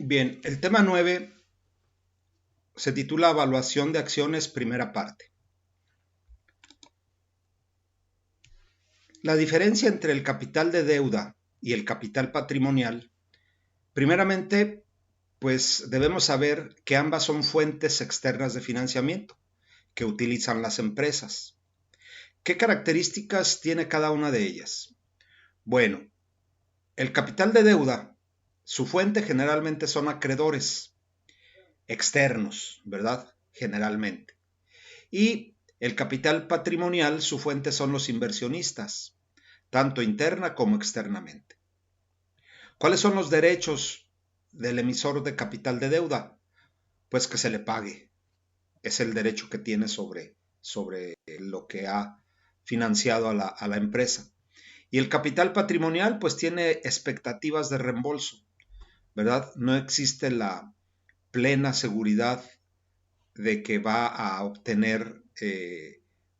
Bien, el tema 9 se titula Evaluación de acciones, primera parte. La diferencia entre el capital de deuda y el capital patrimonial, primeramente, pues debemos saber que ambas son fuentes externas de financiamiento que utilizan las empresas. ¿Qué características tiene cada una de ellas? Bueno, el capital de deuda, su fuente generalmente son acreedores externos, ¿verdad? Generalmente. Y el capital patrimonial, su fuente son los inversionistas, tanto interna como externamente. ¿Cuáles son los derechos del emisor de capital de deuda? Pues que se le pague. Es el derecho que tiene sobre lo que ha financiado a la empresa. Y el capital patrimonial pues tiene expectativas de reembolso, ¿verdad? No existe la plena seguridad de que va a obtener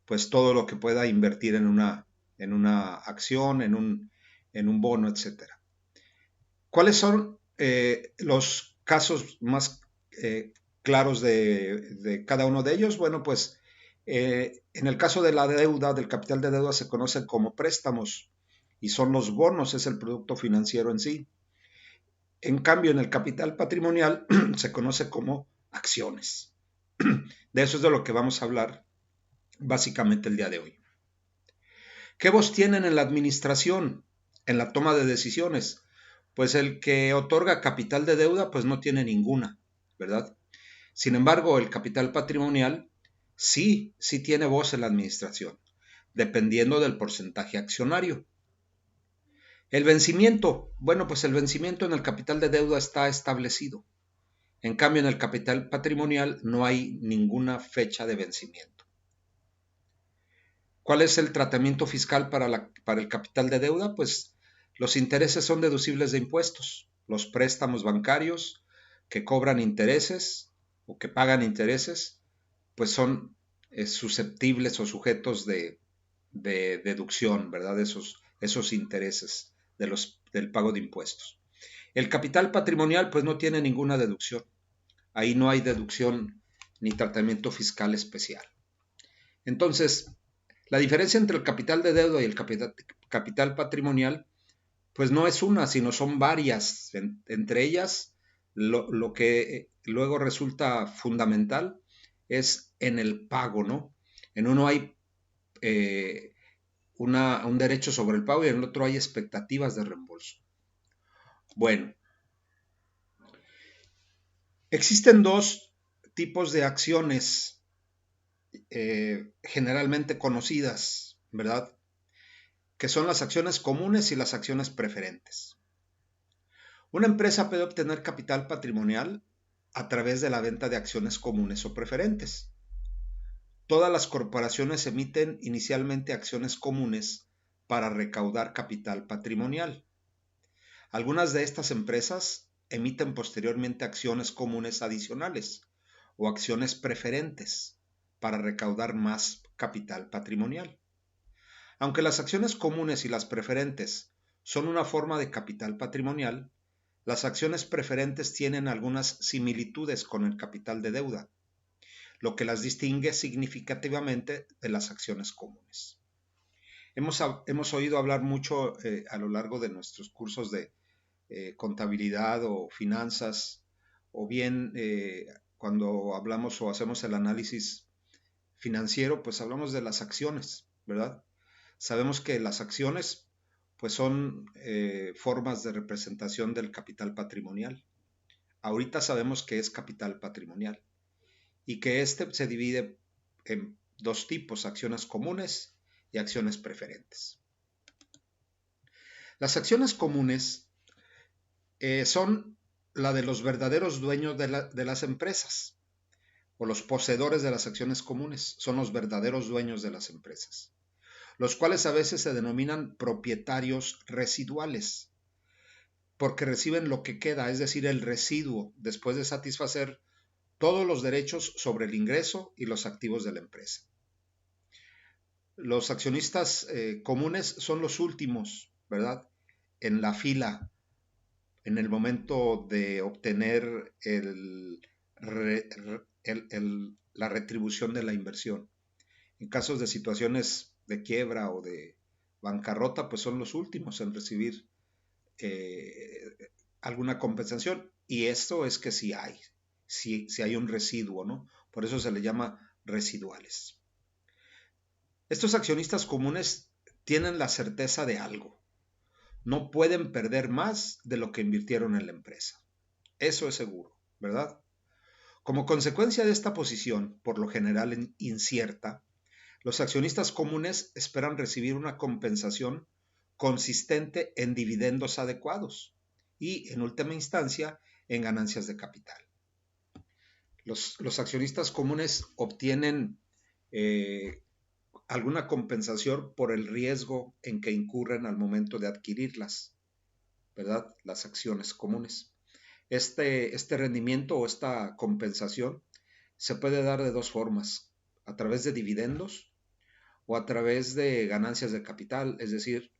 pues todo lo que pueda invertir en una acción, en un bono, etcétera. ¿Cuáles son los casos más claros de cada uno de ellos? Bueno, pues en el caso de la deuda, del capital de deuda, se conocen como préstamos y son los bonos, es el producto financiero en sí. En cambio, en el capital patrimonial se conoce como acciones. De eso es de lo que vamos a hablar básicamente el día de hoy. ¿Qué voz tienen en la administración, en la toma de decisiones? Pues el que otorga capital de deuda, pues no tiene ninguna, ¿verdad? Sin embargo, el capital patrimonial sí tiene voz en la administración, dependiendo del porcentaje accionario. El vencimiento, bueno, pues el vencimiento en el capital de deuda está establecido. En cambio, en el capital patrimonial no hay ninguna fecha de vencimiento. ¿Cuál es el tratamiento fiscal para el capital de deuda? Pues los intereses son deducibles de impuestos. Los préstamos bancarios que cobran intereses o que pagan intereses, pues son susceptibles o sujetos de deducción, ¿verdad? Esos intereses del pago de impuestos. El capital patrimonial, pues no tiene ninguna deducción. Ahí no hay deducción ni tratamiento fiscal especial. Entonces, la diferencia entre el capital de deuda y el capital patrimonial, pues no es una, sino son varias. Entre ellas, lo que luego resulta fundamental es en el pago, ¿no? En uno hay un derecho sobre el pago y en el otro hay expectativas de reembolso. Bueno, existen dos tipos de acciones generalmente conocidas, ¿verdad? Que son las acciones comunes y las acciones preferentes. Una empresa puede obtener capital patrimonial a través de la venta de acciones comunes o preferentes. Todas las corporaciones emiten inicialmente acciones comunes para recaudar capital patrimonial. Algunas de estas empresas emiten posteriormente acciones comunes adicionales o acciones preferentes para recaudar más capital patrimonial. Aunque las acciones comunes y las preferentes son una forma de capital patrimonial, las acciones preferentes tienen algunas similitudes con el capital de deuda, lo que las distingue significativamente de las acciones comunes. Hemos oído hablar mucho a lo largo de nuestros cursos de contabilidad o finanzas, o bien cuando hablamos o hacemos el análisis financiero, pues hablamos de las acciones, ¿verdad? Sabemos que las acciones pues son formas de representación del capital patrimonial. Ahorita sabemos que es capital patrimonial y que este se divide en dos tipos, acciones comunes y acciones preferentes. Las acciones comunes son la de los verdaderos dueños de las empresas, o los poseedores de las acciones comunes, son los verdaderos dueños de las empresas, los cuales a veces se denominan propietarios residuales, porque reciben lo que queda, es decir, el residuo, después de satisfacer todos los derechos sobre el ingreso y los activos de la empresa. Los accionistas comunes son los últimos, ¿verdad?, en la fila en el momento de obtener la retribución de la inversión. En casos de situaciones de quiebra o de bancarrota, pues son los últimos en recibir eh, alguna compensación. Y esto es que si hay un residuo, ¿no? Por eso se le llama residuales. Estos accionistas comunes tienen la certeza de algo. No pueden perder más de lo que invirtieron en la empresa. Eso es seguro, ¿verdad? Como consecuencia de esta posición, por lo general incierta, los accionistas comunes esperan recibir una compensación consistente en dividendos adecuados y, en última instancia, en ganancias de capital. Los accionistas comunes obtienen alguna compensación por el riesgo en que incurren al momento de adquirirlas, ¿verdad? Las acciones comunes. Este rendimiento o esta compensación se puede dar de dos formas, a través de dividendos o a través de ganancias de capital, es decir,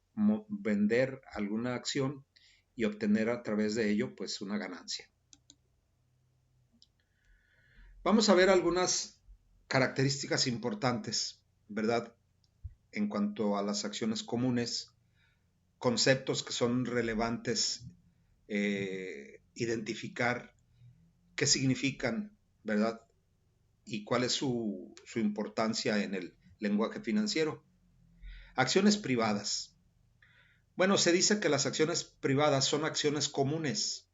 vender alguna acción y obtener a través de ello pues una ganancia. Vamos a ver algunas características importantes, ¿verdad? En cuanto a las acciones comunes, conceptos que son relevantes identificar qué significan, ¿verdad? Y cuál es su importancia en el lenguaje financiero. Acciones privadas. Bueno, se dice que las acciones privadas son acciones comunes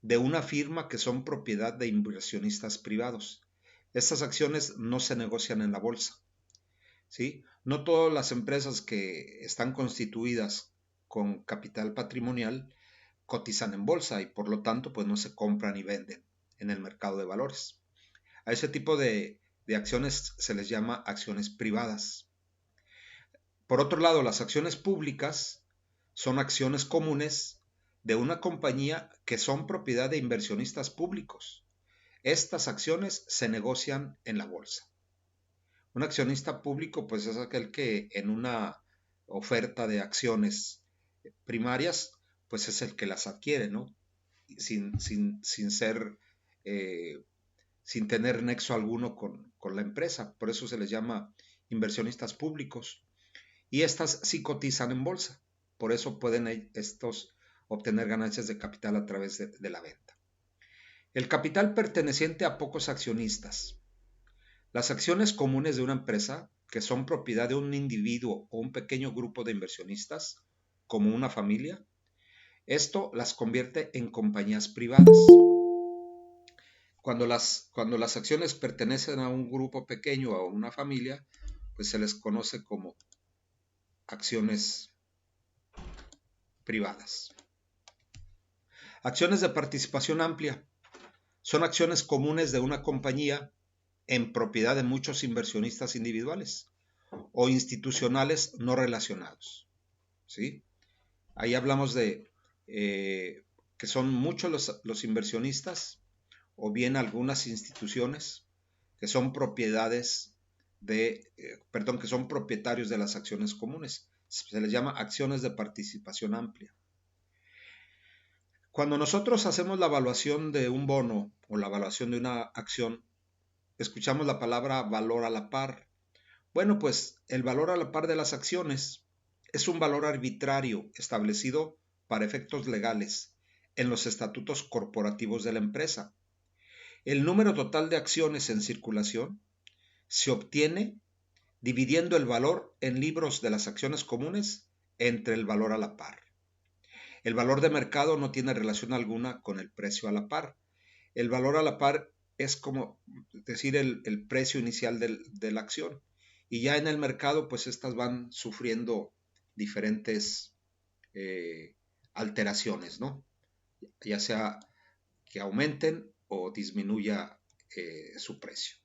de una firma que son propiedad de inversionistas privados. Estas acciones no se negocian en la bolsa, ¿sí? No todas las empresas que están constituidas con capital patrimonial cotizan en bolsa y por lo tanto pues no se compran y venden en el mercado de valores. A ese tipo de acciones se les llama acciones privadas. Por otro lado, las acciones públicas son acciones comunes de una compañía que son propiedad de inversionistas públicos. Estas acciones se negocian en la bolsa. Un accionista público pues es aquel que en una oferta de acciones primarias pues es el que las adquiere, ¿no? Sin ser sin tener nexo alguno con la empresa. Por eso se les llama inversionistas públicos. Y estas sí cotizan en bolsa. Por eso pueden estos obtener ganancias de capital a través de la venta. El capital perteneciente a pocos accionistas. Las acciones comunes de una empresa, que son propiedad de un individuo o un pequeño grupo de inversionistas, como una familia, esto las convierte en compañías privadas. Cuando las acciones pertenecen a un grupo pequeño o a una familia, pues se les conoce como acciones privadas. Acciones de participación amplia. Son acciones comunes de una compañía en propiedad de muchos inversionistas individuales o institucionales no relacionados, ¿sí? Ahí hablamos de que son muchos los inversionistas o bien algunas instituciones que son propietarios de las acciones comunes. Se les llama acciones de participación amplia. Cuando nosotros hacemos la evaluación de un bono o la evaluación de una acción, escuchamos la palabra valor a la par. Bueno, pues el valor a la par de las acciones es un valor arbitrario establecido para efectos legales en los estatutos corporativos de la empresa. El número total de acciones en circulación se obtiene dividiendo el valor en libros de las acciones comunes entre el valor a la par. El valor de mercado no tiene relación alguna con el precio a la par. El valor a la par es como decir el precio inicial de la acción. Y ya en el mercado, pues estas van sufriendo diferentes alteraciones, ¿no? Ya sea que aumenten o disminuya su precio.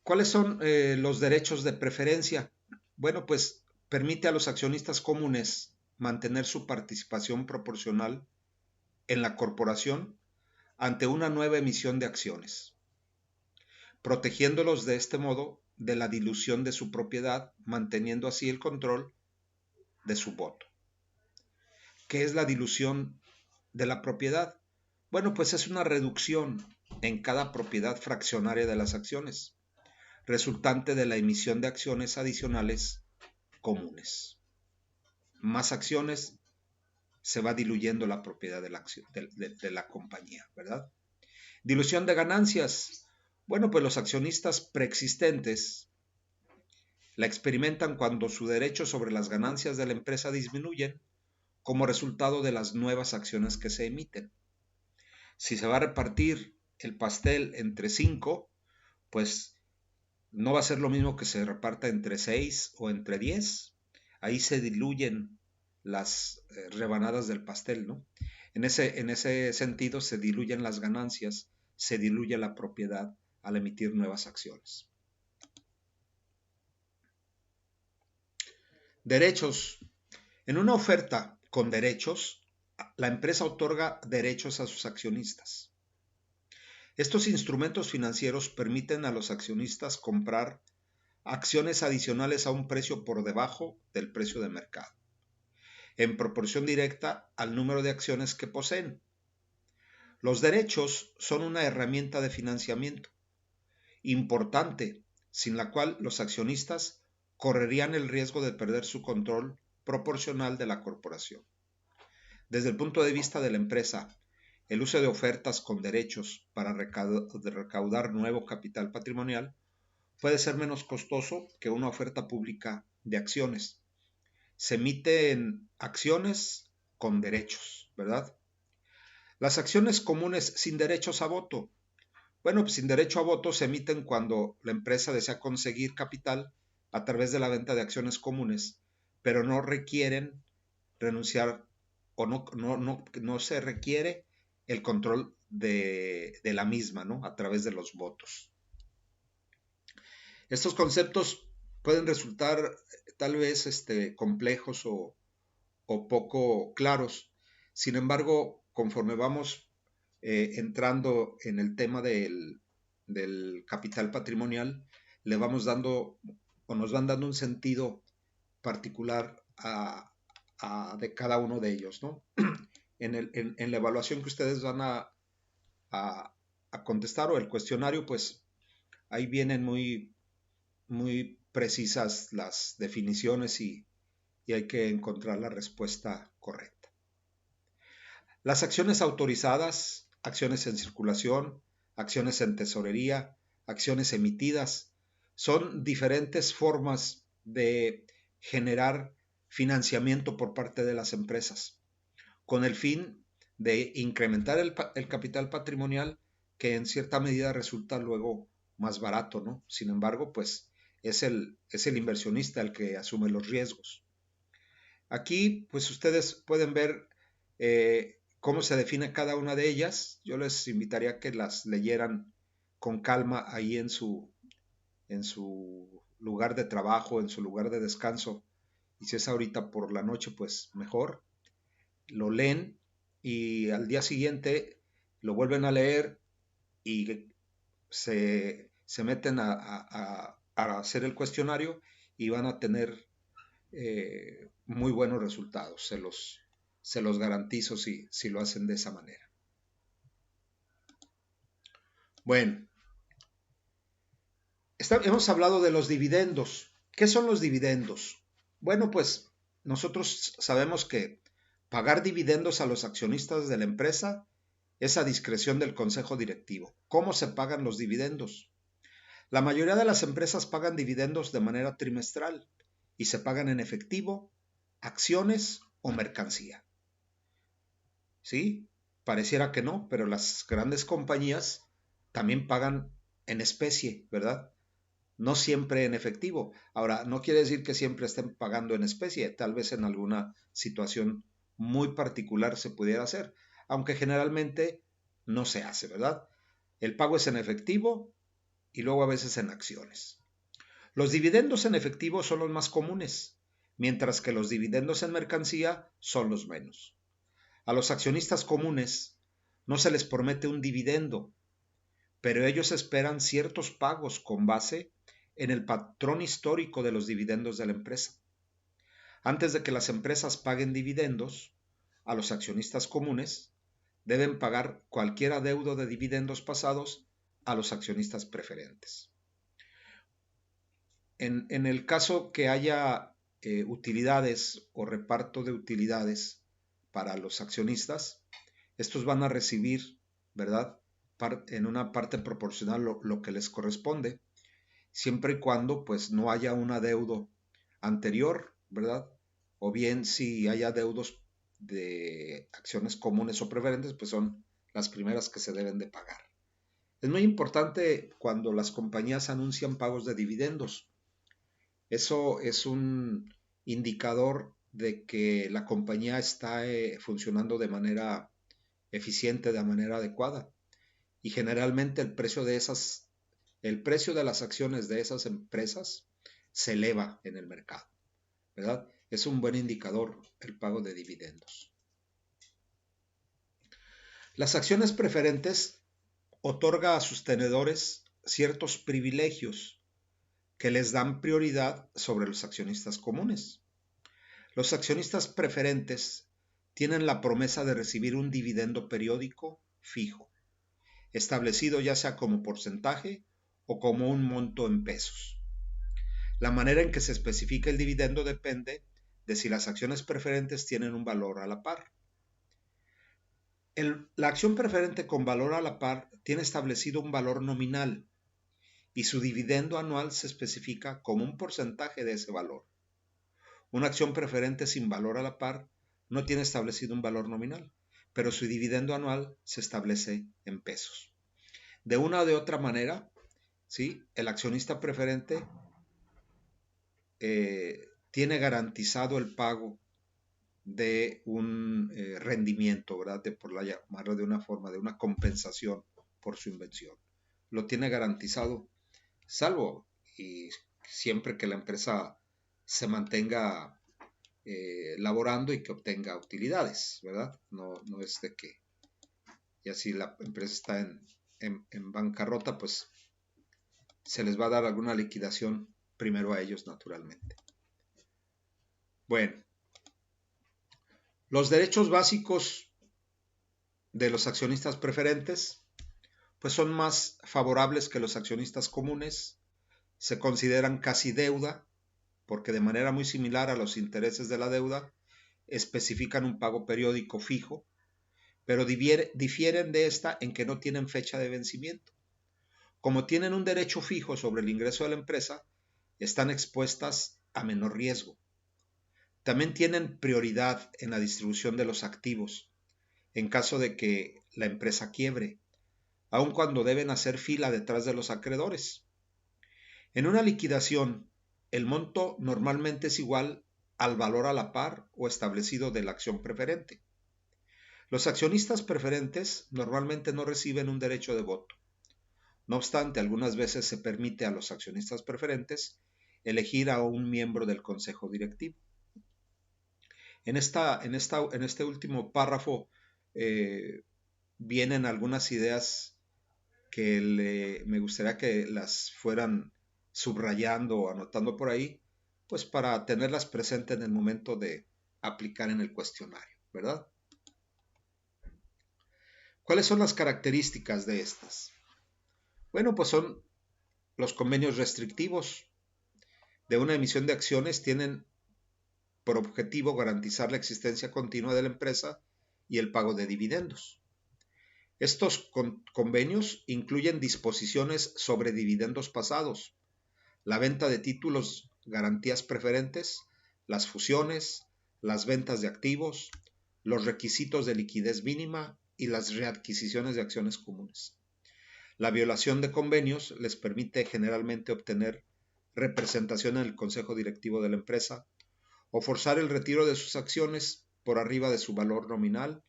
¿Cuáles son los derechos de preferencia? Bueno, pues permite a los accionistas comunes mantener su participación proporcional en la corporación ante una nueva emisión de acciones, protegiéndolos de este modo de la dilución de su propiedad, manteniendo así el control de su voto. ¿Qué es la dilución de la propiedad? Bueno, pues es una reducción en cada propiedad fraccionaria de las acciones, resultante de la emisión de acciones adicionales comunes. Más acciones, se va diluyendo la propiedad de la compañía, ¿verdad? Dilución de ganancias. Bueno, pues los accionistas preexistentes la experimentan cuando su derecho sobre las ganancias de la empresa disminuyen como resultado de las nuevas acciones que se emiten. Si se va a repartir el pastel entre 5, pues no va a ser lo mismo que se reparta entre 6 o entre 10. Ahí se diluyen las rebanadas del pastel, ¿no? En ese sentido se diluyen las ganancias, se diluye la propiedad al emitir nuevas acciones. Derechos. En una oferta con derechos, la empresa otorga derechos a sus accionistas. Estos instrumentos financieros permiten a los accionistas comprar acciones adicionales a un precio por debajo del precio de mercado, en proporción directa al número de acciones que poseen. Los derechos son una herramienta de financiamiento importante, sin la cual los accionistas correrían el riesgo de perder su control proporcional de la corporación. Desde el punto de vista de la empresa, el uso de ofertas con derechos para recaudar nuevo capital patrimonial puede ser menos costoso que una oferta pública de acciones. Se emiten acciones con derechos, ¿verdad? Las acciones comunes sin derechos a voto. Bueno, pues sin derecho a voto se emiten cuando la empresa desea conseguir capital a través de la venta de acciones comunes, pero no requieren renunciar o no se requiere el control de la misma, ¿no? A través de los votos. Estos conceptos pueden resultar tal vez complejos o poco claros. Sin embargo, conforme vamos entrando en el tema del capital patrimonial, le vamos dando o nos van dando un sentido particular de cada uno de ellos, ¿no? En la evaluación que ustedes van a contestar o el cuestionario, pues ahí vienen muy precisas las definiciones y hay que encontrar la respuesta correcta. Las acciones autorizadas, acciones en circulación, acciones en tesorería, acciones emitidas, son diferentes formas de generar financiamiento por parte de las empresas, con el fin de incrementar el capital patrimonial, que en cierta medida resulta luego más barato, ¿no? Sin embargo, pues es el inversionista el que asume los riesgos. Aquí, pues ustedes pueden ver cómo se define cada una de ellas. Yo les invitaría a que las leyeran con calma ahí en su lugar de trabajo, en su lugar de descanso. Y si es ahorita por la noche, pues mejor. Lo leen y al día siguiente lo vuelven a leer y se meten a hacer el cuestionario y van a tener muy buenos resultados. Se los garantizo si lo hacen de esa manera. Bueno, hemos hablado de los dividendos. ¿Qué son los dividendos? Bueno, pues nosotros sabemos que pagar dividendos a los accionistas de la empresa es a discreción del consejo directivo. ¿Cómo se pagan los dividendos? La mayoría de las empresas pagan dividendos de manera trimestral y se pagan en efectivo, acciones o mercancía. ¿Sí? Pareciera que no, pero las grandes compañías también pagan en especie, ¿verdad? No siempre en efectivo. Ahora, no quiere decir que siempre estén pagando en especie, tal vez en alguna situación muy particular se pudiera hacer, aunque generalmente no se hace, ¿verdad? El pago es en efectivo y luego a veces en acciones. Los dividendos en efectivo son los más comunes, mientras que los dividendos en mercancía son los menos. A los accionistas comunes no se les promete un dividendo, pero ellos esperan ciertos pagos con base en el patrón histórico de los dividendos de la empresa. Antes de que las empresas paguen dividendos, a los accionistas comunes, deben pagar cualquier adeudo de dividendos pasados a los accionistas preferentes. En el caso que haya utilidades o reparto de utilidades para los accionistas, estos van a recibir, ¿verdad?, en una parte proporcional lo que les corresponde, siempre y cuando pues no haya un adeudo anterior, ¿verdad? O bien si hay adeudos de acciones comunes o preferentes, pues son las primeras que se deben de pagar. Es muy importante cuando las compañías anuncian pagos de dividendos. Eso es un indicador de que la compañía está funcionando de manera eficiente, de manera adecuada. Y generalmente el precio de las acciones de esas empresas se eleva en el mercado, ¿verdad? Es un buen indicador el pago de dividendos. Las acciones preferentes otorga a sus tenedores ciertos privilegios que les dan prioridad sobre los accionistas comunes. Los accionistas preferentes tienen la promesa de recibir un dividendo periódico fijo, establecido ya sea como porcentaje o como un monto en pesos. La manera en que se especifica el dividendo depende de si las acciones preferentes tienen un valor a la par. La acción preferente con valor a la par tiene establecido un valor nominal y su dividendo anual se especifica como un porcentaje de ese valor. Una acción preferente sin valor a la par no tiene establecido un valor nominal, pero su dividendo anual se establece en pesos. De una o de otra manera, ¿sí?, el accionista preferente tiene garantizado el pago de un rendimiento, ¿verdad?, por llamarlo de una forma, de una compensación por su inversión. Lo tiene garantizado, salvo y siempre que la empresa se mantenga laborando y que obtenga utilidades, ¿verdad? No es de que, ya si la empresa está en bancarrota, pues se les va a dar alguna liquidación primero a ellos, naturalmente. Bueno, los derechos básicos de los accionistas preferentes pues son más favorables que los accionistas comunes, se consideran casi deuda, porque de manera muy similar a los intereses de la deuda, especifican un pago periódico fijo, pero difieren de esta en que no tienen fecha de vencimiento. Como tienen un derecho fijo sobre el ingreso de la empresa, están expuestas a menor riesgo. También tienen prioridad en la distribución de los activos, en caso de que la empresa quiebre, aun cuando deben hacer fila detrás de los acreedores. En una liquidación, el monto normalmente es igual al valor a la par o establecido de la acción preferente. Los accionistas preferentes normalmente no reciben un derecho de voto. No obstante, algunas veces se permite a los accionistas preferentes elegir a un miembro del consejo directivo. En este último párrafo vienen algunas ideas que me gustaría que las fueran subrayando o anotando por ahí, pues para tenerlas presentes en el momento de aplicar en el cuestionario, ¿verdad? ¿Cuáles son las características de estas? Bueno, pues son los convenios restrictivos de una emisión de acciones, tienen por objetivo garantizar la existencia continua de la empresa y el pago de dividendos. Estos convenios incluyen disposiciones sobre dividendos pasados, la venta de títulos, garantías preferentes, las fusiones, las ventas de activos, los requisitos de liquidez mínima y las readquisiciones de acciones comunes. La violación de convenios les permite generalmente obtener representación en el consejo directivo de la empresa o forzar el retiro de sus acciones por arriba de su valor nominal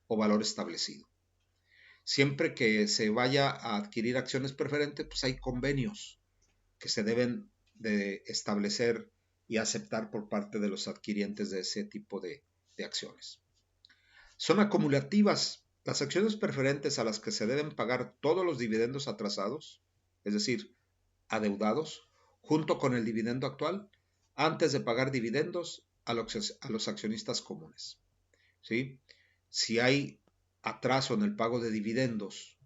o valor establecido. Siempre que se vaya a adquirir acciones preferentes, pues hay convenios que se deben de establecer y aceptar por parte de los adquirientes de ese tipo de acciones. Son acumulativas. Las acciones preferentes a las que se deben pagar todos los dividendos atrasados, es decir, adeudados, junto con el dividendo actual, antes de pagar dividendos a los accionistas comunes. ¿sí? Si hay atraso en el pago de dividendos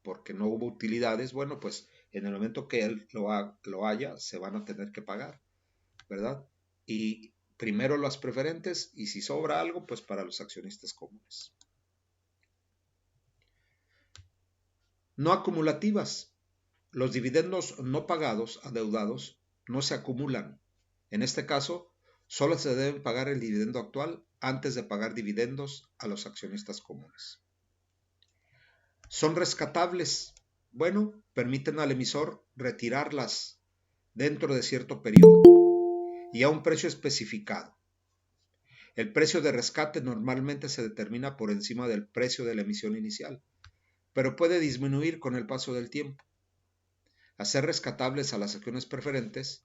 porque no hubo utilidades, bueno, pues en el momento que él lo haya, se van a tener que pagar, ¿verdad? Y primero las preferentes y si sobra algo, pues para los accionistas comunes. No acumulativas. Los dividendos no pagados, adeudados, no se acumulan. En este caso, solo se debe pagar el dividendo actual antes de pagar dividendos a los accionistas comunes. Son rescatables. Bueno, permiten al emisor retirarlas dentro de cierto periodo y a un precio especificado. El precio de rescate normalmente se determina por encima del precio de la emisión inicial, pero puede disminuir con el paso del tiempo. Hacer rescatables a las acciones preferentes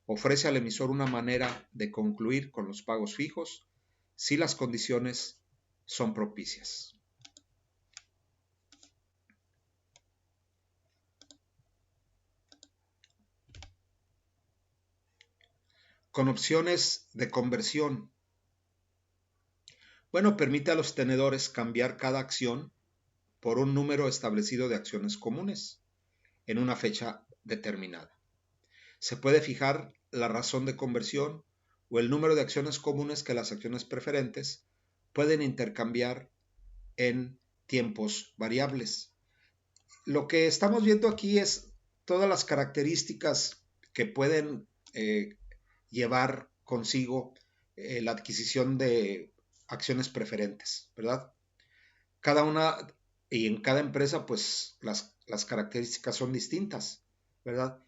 ofrece al emisor una manera de concluir con los pagos fijos si las condiciones son propicias. Con opciones de conversión. Bueno, permite a los tenedores cambiar cada acción por un número establecido de acciones comunes en una fecha determinada. Se puede fijar la razón de conversión o el número de acciones comunes que las acciones preferentes pueden intercambiar en tiempos variables. Lo que estamos viendo aquí es todas las características que pueden llevar consigo la adquisición de acciones preferentes, ¿verdad? Cada una y en cada empresa pues las características son distintas, ¿verdad?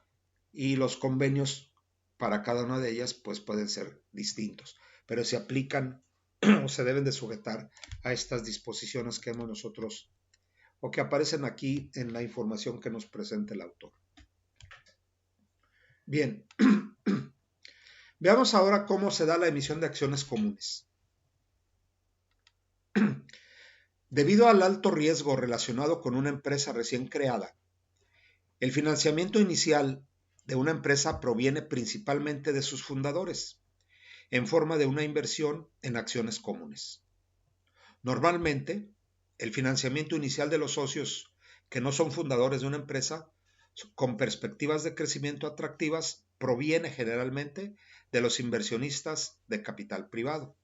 Y los convenios para cada una de ellas pues pueden ser distintos, pero se aplican o se deben de sujetar a estas disposiciones que hemos nosotros o que aparecen aquí en la información que nos presenta el autor. Bien, veamos ahora cómo se da la emisión de acciones comunes. Debido al alto riesgo relacionado con una empresa recién creada, el financiamiento inicial de una empresa proviene principalmente de sus fundadores, en forma de una inversión en acciones comunes. Normalmente, el financiamiento inicial de los socios que no son fundadores de una empresa con perspectivas de crecimiento atractivas proviene generalmente de los inversionistas de capital privado.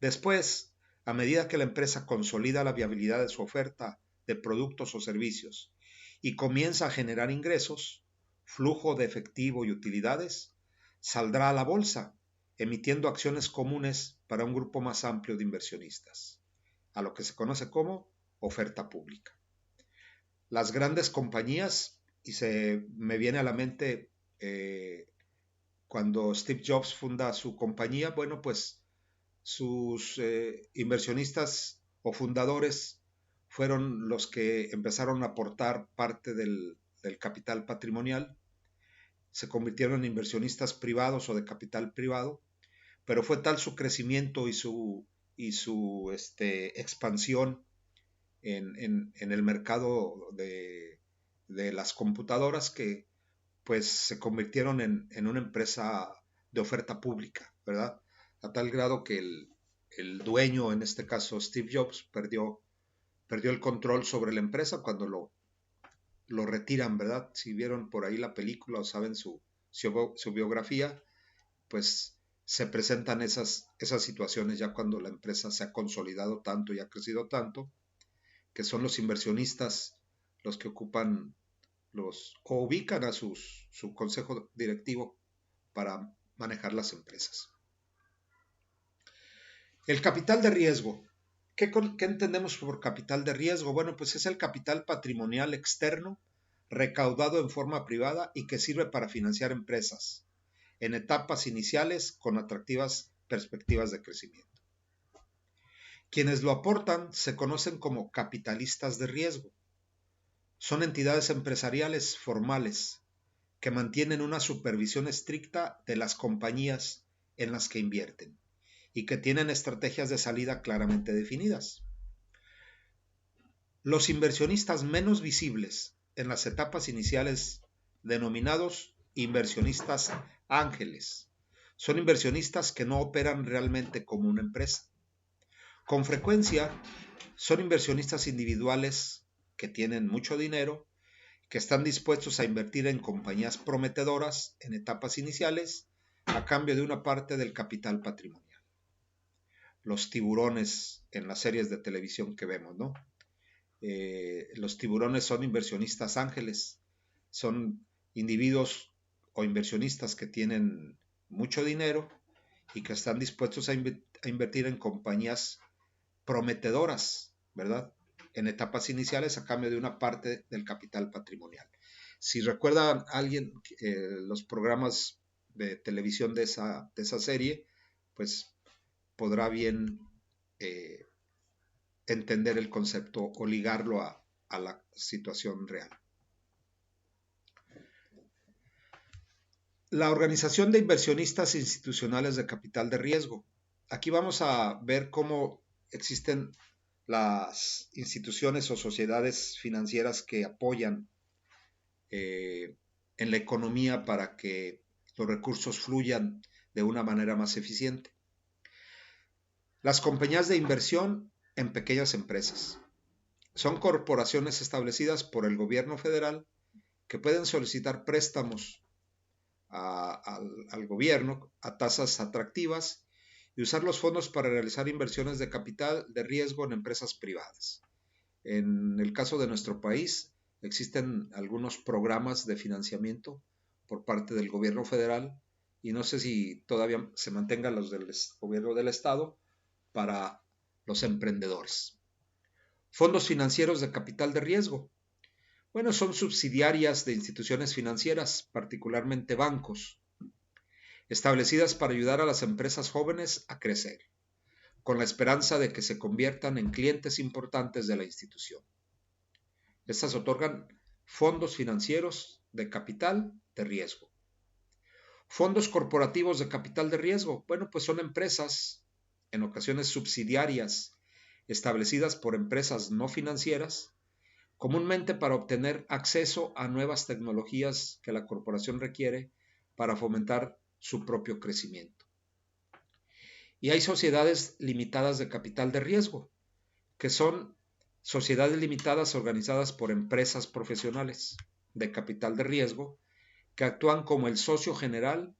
Después, a medida que la empresa consolida la viabilidad de su oferta de productos o servicios y comienza a generar ingresos, flujo de efectivo y utilidades, saldrá a la bolsa, emitiendo acciones comunes para un grupo más amplio de inversionistas, a lo que se conoce como oferta pública. Las grandes compañías, y se me viene a la mente cuando Steve Jobs funda su compañía, bueno, pues sus inversionistas o fundadores fueron los que empezaron a aportar parte del capital patrimonial, se convirtieron en inversionistas privados o de capital privado, pero fue tal su crecimiento y su expansión en el mercado de las computadoras que pues se convirtieron en una empresa de oferta pública, ¿verdad? A tal grado que el dueño, en este caso Steve Jobs, perdió el control sobre la empresa cuando lo retiran, ¿verdad? Si vieron por ahí la película o saben su biografía, pues se presentan esas situaciones ya cuando la empresa se ha consolidado tanto y ha crecido tanto, que son los inversionistas los que ocupan o ubican a su consejo directivo para manejar las empresas. El capital de riesgo. ¿Qué entendemos por capital de riesgo? Bueno, pues es el capital patrimonial externo recaudado en forma privada y que sirve para financiar empresas en etapas iniciales con atractivas perspectivas de crecimiento. Quienes lo aportan se conocen como capitalistas de riesgo. Son entidades empresariales formales que mantienen una supervisión estricta de las compañías en las que invierten y que tienen estrategias de salida claramente definidas. Los inversionistas menos visibles en las etapas iniciales, denominados inversionistas ángeles, son inversionistas que no operan realmente como una empresa. Con frecuencia son inversionistas individuales que tienen mucho dinero, que están dispuestos a invertir en compañías prometedoras en etapas iniciales a cambio de una parte del capital patrimonial. Los tiburones en las series de televisión que vemos, ¿no? Los tiburones son inversionistas ángeles, son individuos o inversionistas que tienen mucho dinero y que están dispuestos a invertir en compañías prometedoras, ¿verdad? En etapas iniciales a cambio de una parte del capital patrimonial. Si recuerda alguien los programas de televisión de esa serie, pues podrá bien entender el concepto o ligarlo a la situación real. La Organización de Inversionistas Institucionales de Capital de Riesgo. Aquí vamos a ver cómo existen las instituciones o sociedades financieras que apoyan en la economía para que los recursos fluyan de una manera más eficiente. Las compañías de inversión en pequeñas empresas. Son corporaciones establecidas por el gobierno federal que pueden solicitar préstamos al gobierno a tasas atractivas y usar los fondos para realizar inversiones de capital de riesgo en empresas privadas. En el caso de nuestro país, existen algunos programas de financiamiento por parte del gobierno federal y no sé si todavía se mantengan los del gobierno del estado para los emprendedores. Fondos financieros de capital de riesgo. Bueno, son subsidiarias de instituciones financieras, particularmente bancos, establecidas para ayudar a las empresas jóvenes a crecer, con la esperanza de que se conviertan en clientes importantes de la institución. Estas otorgan fondos financieros de capital de riesgo. Fondos corporativos de capital de riesgo. Bueno, pues son empresas, en ocasiones subsidiarias, establecidas por empresas no financieras, comúnmente para obtener acceso a nuevas tecnologías que la corporación requiere para fomentar su propio crecimiento. Y hay sociedades limitadas de capital de riesgo, que son sociedades limitadas organizadas por empresas profesionales de capital de riesgo, que actúan como el socio general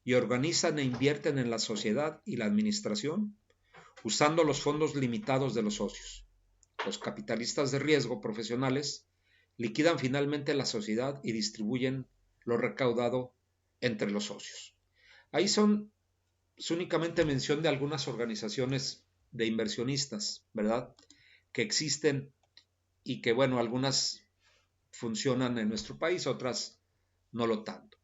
y organizan e invierten en la sociedad y la administración, usando los fondos limitados de los socios. Los capitalistas de riesgo profesionales liquidan finalmente la sociedad y distribuyen lo recaudado entre los socios. Ahí es únicamente mención de algunas organizaciones de inversionistas, ¿verdad? Que existen y que, bueno, algunas funcionan en nuestro país, otras no lo tanto.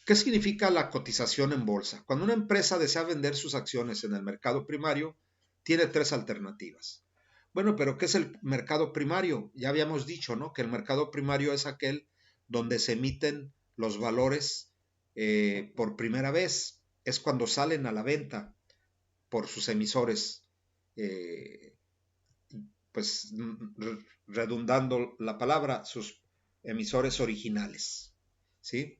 ¿Qué significa la cotización en bolsa? Cuando una empresa desea vender sus acciones en el mercado primario, tiene tres alternativas. Bueno, pero ¿qué es el mercado primario? Ya habíamos dicho, ¿no? Que el mercado primario es aquel donde se emiten los valores por primera vez. Es cuando salen a la venta por sus emisores, pues redundando la palabra, sus emisores originales, ¿sí?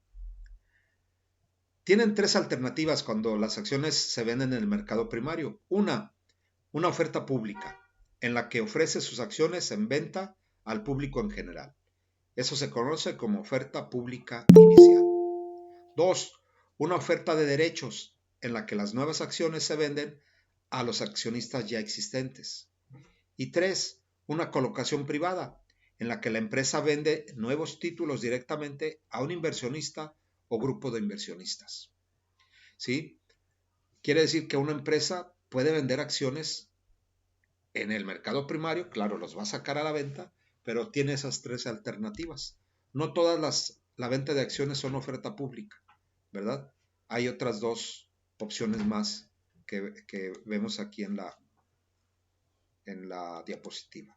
Tienen tres alternativas cuando las acciones se venden en el mercado primario. Una oferta pública, en la que ofrece sus acciones en venta al público en general. Eso se conoce como oferta pública inicial. 2. Una oferta de derechos, en la que las nuevas acciones se venden a los accionistas ya existentes. Y 3. Una colocación privada, en la que la empresa vende nuevos títulos directamente a un inversionista o grupo de inversionistas. ¿Sí? Quiere decir que una empresa puede vender acciones en el mercado primario, claro, los va a sacar a la venta, pero tiene esas tres alternativas. No todas la venta de acciones son oferta pública, ¿verdad? Hay otras dos opciones más que vemos aquí en la diapositiva.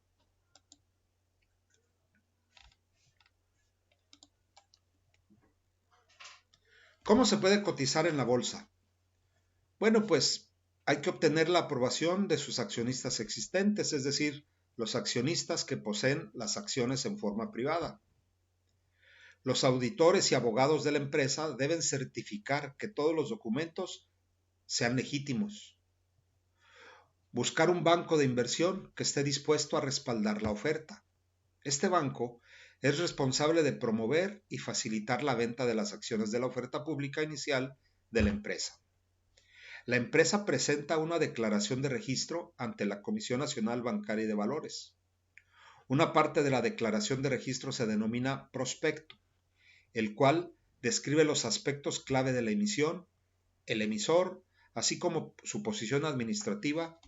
¿Cómo se puede cotizar en la bolsa? Bueno, pues hay que obtener la aprobación de sus accionistas existentes, es decir, los accionistas que poseen las acciones en forma privada. Los auditores y abogados de la empresa deben certificar que todos los documentos sean legítimos. Buscar un banco de inversión que esté dispuesto a respaldar la oferta. Este banco es responsable de promover y facilitar la venta de las acciones de la oferta pública inicial de la empresa. La empresa presenta una declaración de registro ante la Comisión Nacional Bancaria y de Valores. Una parte de la declaración de registro se denomina prospecto, el cual describe los aspectos clave de la emisión, el emisor, así como su posición administrativa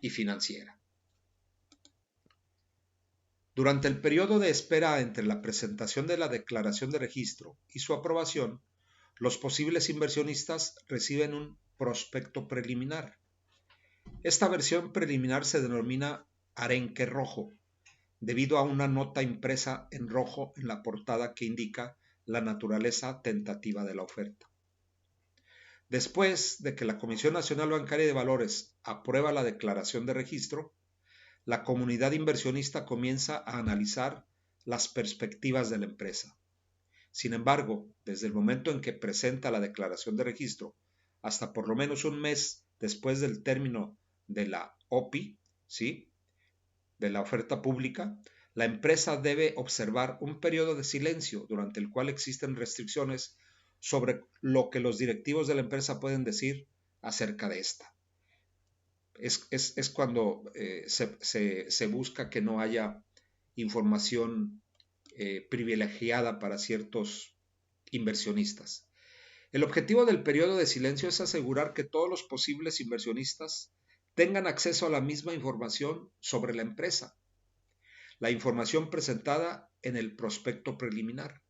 y financiera. Durante el periodo de espera entre la presentación de la declaración de registro y su aprobación, los posibles inversionistas reciben un prospecto preliminar. Esta versión preliminar se denomina arenque rojo, debido a una nota impresa en rojo en la portada que indica la naturaleza tentativa de la oferta. Después de que la Comisión Nacional Bancaria y de Valores aprueba la declaración de registro, la comunidad inversionista comienza a analizar las perspectivas de la empresa. Sin embargo, desde el momento en que presenta la declaración de registro hasta por lo menos un mes después del término de la OPI, ¿sí?, de la oferta pública, la empresa debe observar un periodo de silencio durante el cual existen restricciones sobre lo que los directivos de la empresa pueden decir acerca de esta. Es cuando se busca que no haya información privilegiada para ciertos inversionistas. El objetivo del periodo de silencio es asegurar que todos los posibles inversionistas tengan acceso a la misma información sobre la empresa, la información presentada en el prospecto preliminar,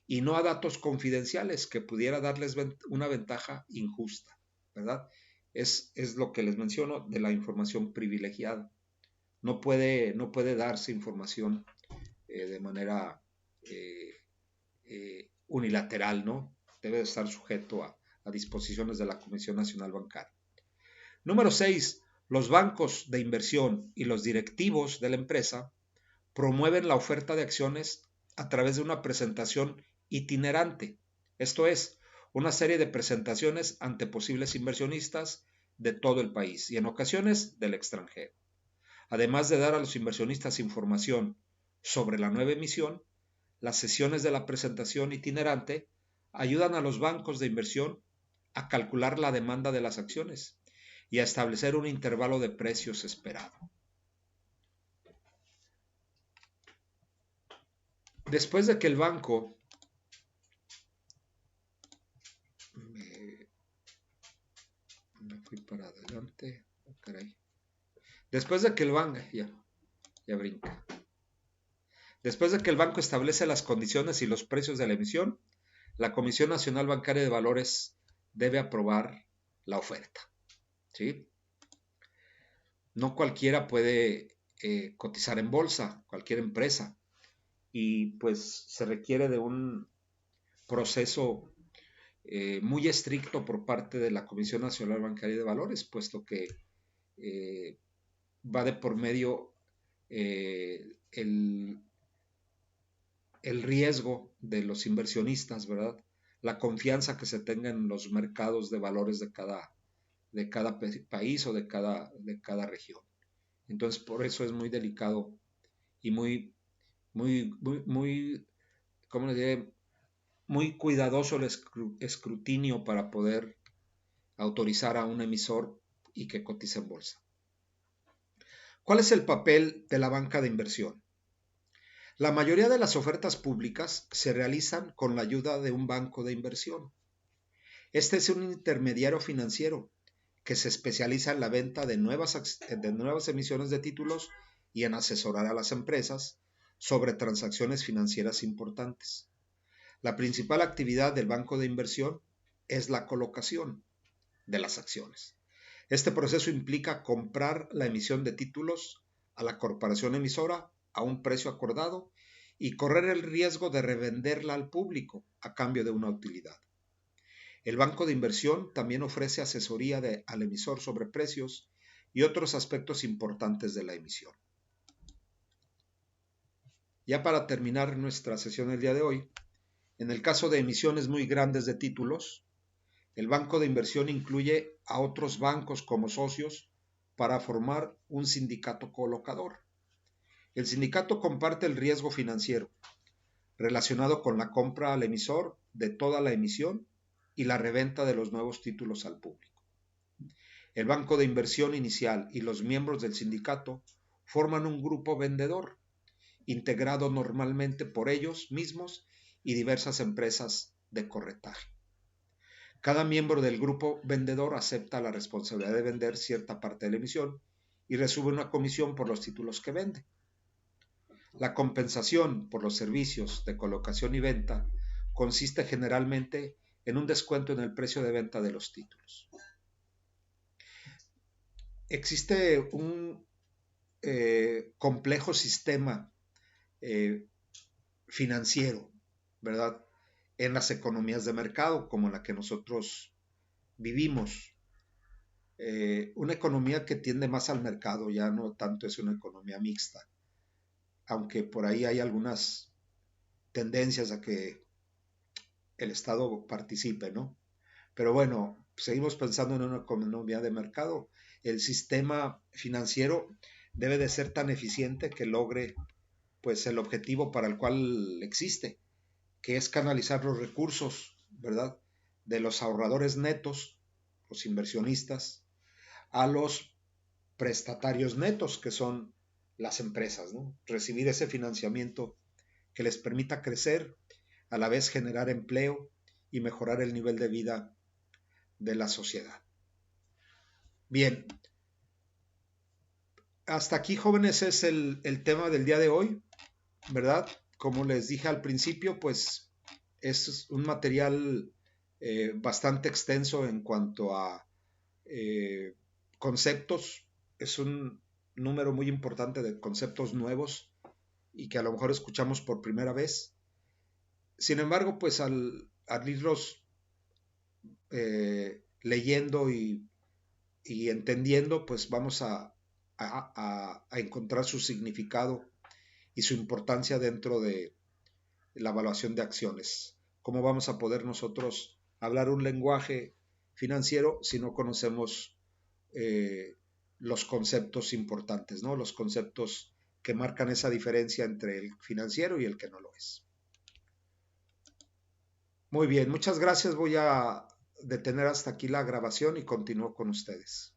y no a datos confidenciales que pudiera darles una ventaja injusta, ¿verdad? Es lo que les menciono de la información privilegiada. No puede darse información de manera unilateral, ¿no? Debe estar sujeto a disposiciones de la Comisión Nacional Bancaria. Número 6. Los bancos de inversión y los directivos de la empresa promueven la oferta de acciones a través de una presentación itinerante, esto es, una serie de presentaciones ante posibles inversionistas de todo el país y en ocasiones del extranjero. Además de dar a los inversionistas información sobre la nueva emisión, las sesiones de la presentación itinerante ayudan a los bancos de inversión a calcular la demanda de las acciones y a establecer un intervalo de precios esperado. Después de que el banco me fui para adelante, oh, caray. Después de que el banco ya brinca. Después de que el banco establece las condiciones y los precios de la emisión, la Comisión Nacional Bancaria de Valores debe aprobar la oferta, ¿sí? No cualquiera puede cotizar en bolsa, cualquier empresa, y pues se requiere de un proceso muy estricto por parte de la Comisión Nacional Bancaria de Valores, puesto que va de por medio el riesgo de los inversionistas, ¿verdad? La confianza que se tenga en los mercados de valores de cada país o de cada región. Entonces, por eso es muy delicado y muy, ¿cómo le diré? Muy cuidadoso el escrutinio para poder autorizar a un emisor y que cotice en bolsa. ¿Cuál es el papel de la banca de inversión? La mayoría de las ofertas públicas se realizan con la ayuda de un banco de inversión. Este es un intermediario financiero que se especializa en la venta de nuevas emisiones de títulos y en asesorar a las empresas sobre transacciones financieras importantes. La principal actividad del banco de inversión es la colocación de las acciones. Este proceso implica comprar la emisión de títulos a la corporación emisora a un precio acordado y correr el riesgo de revenderla al público a cambio de una utilidad. El banco de inversión también ofrece asesoría al emisor sobre precios y otros aspectos importantes de la emisión. Ya para terminar nuestra sesión el día de hoy, en el caso de emisiones muy grandes de títulos, el banco de inversión incluye a otros bancos como socios para formar un sindicato colocador. El sindicato comparte el riesgo financiero relacionado con la compra al emisor de toda la emisión y la reventa de los nuevos títulos al público. El banco de inversión inicial y los miembros del sindicato forman un grupo vendedor, integrado normalmente por ellos mismos y diversas empresas de corretaje. Cada miembro del grupo vendedor acepta la responsabilidad de vender cierta parte de la emisión y recibe una comisión por los títulos que vende. La compensación por los servicios de colocación y venta consiste generalmente en un descuento en el precio de venta de los títulos. Existe un complejo sistema financiero, ¿verdad? En las economías de mercado como la que nosotros vivimos. Una economía que tiende más al mercado, ya no tanto es una economía mixta, aunque por ahí hay algunas tendencias a que el Estado participe, ¿no? Pero bueno, seguimos pensando en una economía de mercado. El sistema financiero debe de ser tan eficiente que logre pues el objetivo para el cual existe, que es canalizar los recursos, ¿verdad? De los ahorradores netos, los inversionistas, a los prestatarios netos, que son las empresas, ¿no? Recibir ese financiamiento que les permita crecer, a la vez generar empleo y mejorar el nivel de vida de la sociedad. Bien, hasta aquí, jóvenes, es el tema del día de hoy, ¿verdad? Como les dije al principio, pues es un material bastante extenso en cuanto a conceptos. Es un número muy importante de conceptos nuevos y que a lo mejor escuchamos por primera vez. Sin embargo, pues al irlos leyendo y entendiendo, pues vamos a encontrar su significado y su importancia dentro de la evaluación de acciones. ¿Cómo vamos a poder nosotros hablar un lenguaje financiero si no conocemos los conceptos importantes, ¿no? Los conceptos que marcan esa diferencia entre el financiero y el que no lo es? Muy bien, muchas gracias. Voy a detener hasta aquí la grabación y continúo con ustedes.